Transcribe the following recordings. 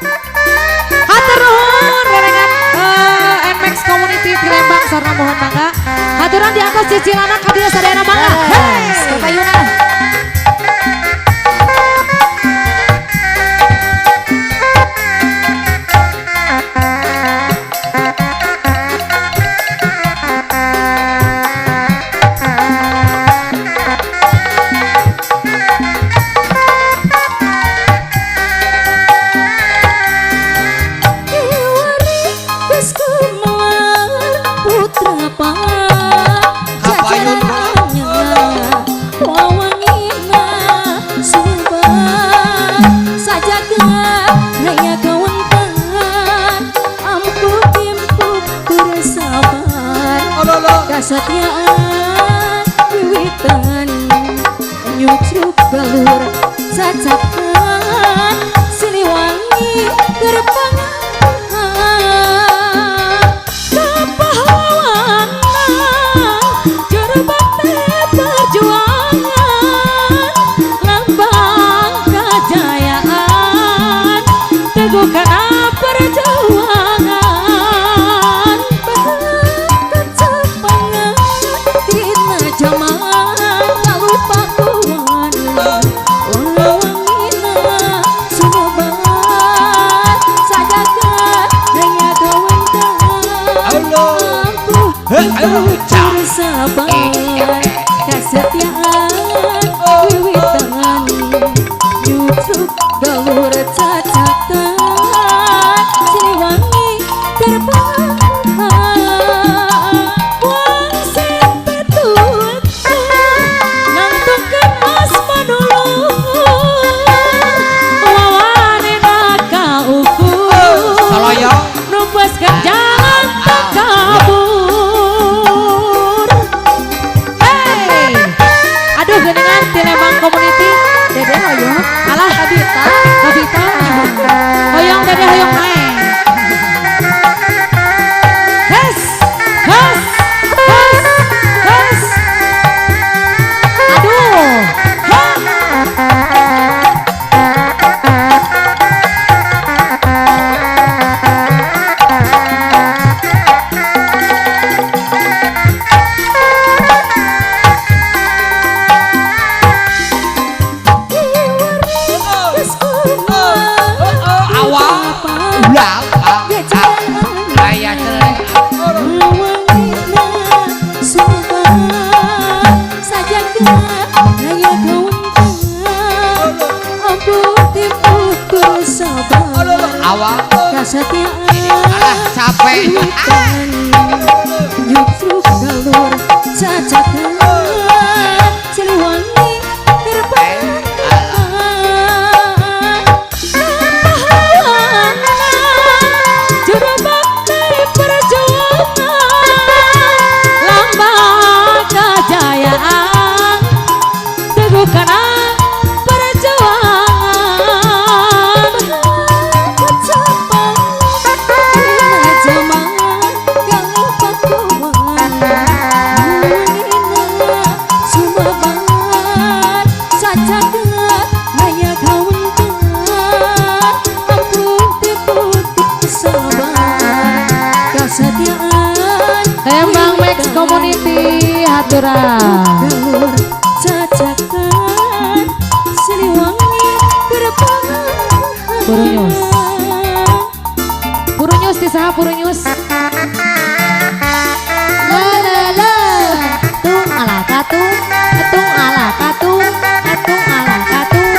Hatur nuhun rerengan NMAX Community di Lembang sareng mohon mangga. Haturan di atas cicilanan kabeh sadayana mangga. Hei, kapayunan. Kesetiaan wiwitan nyucuk galur cacakan Siliwangi terpangan kepahlawanan juru bakti perjuangan lambang kejayaan teguhkan perjuangan sabar kesetiaan wiwitan nyucuk galur cacakan Siliwangi terpangan wong sing petut nangtungkeun mas manulung wawane naka ukur saloyong numpeskeun jalan takabur. Geningan di Lembang Community Dede hoyong alah Kabita hoyong Dede hoyong naik hes aduh alah capek nyucuk galur cacakan Siliwangi terpangan kepahlawanan juru bakti perjuangan lambang kejayaan teguhkan Lembang Max Community haturan galur cacakan Siliwangi terpangan Purunyus di saha Purunyus la tung ala katung tung ala katung tung ala katung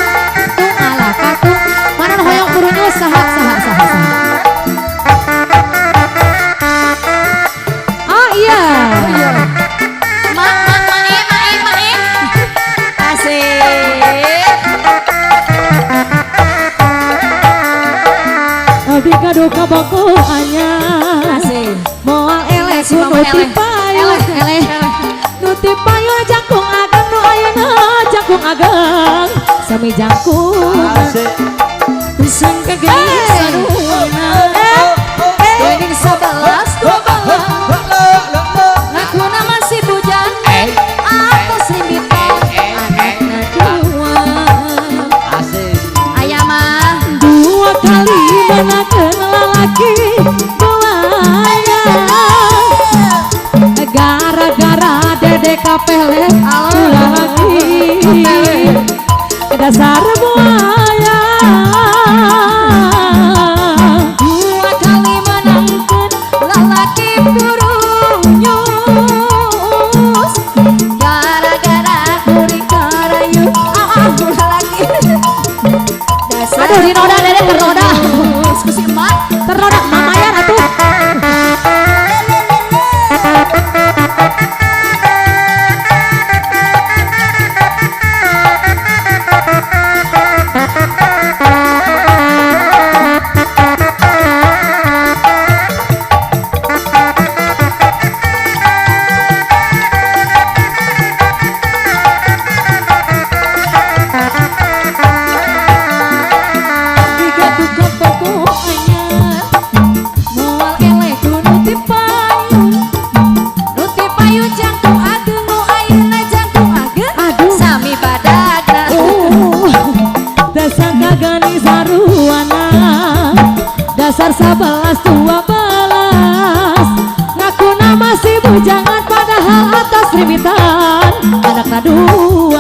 tung ala katung mana hoyong Purunyus saha Kado kabako anyar moal eleh nuti payu nuti payu jangkung agang nu ayeuna jangkung agang sami jangkung pisang kageuning saduna geuning 11 ngakuna masih bujang atos limbitan anakna dua aya mah 2 kali ulah lagi dasar buaya Dua kali menangkan lelaki burunyus gara-gara kuring karayu lelaki dasar aduh dinoda dede ternoda kusi emak ternoda mamayan atuh dasar 11-12 ngaku nama si bujangan padahal atas rimitan anak aduh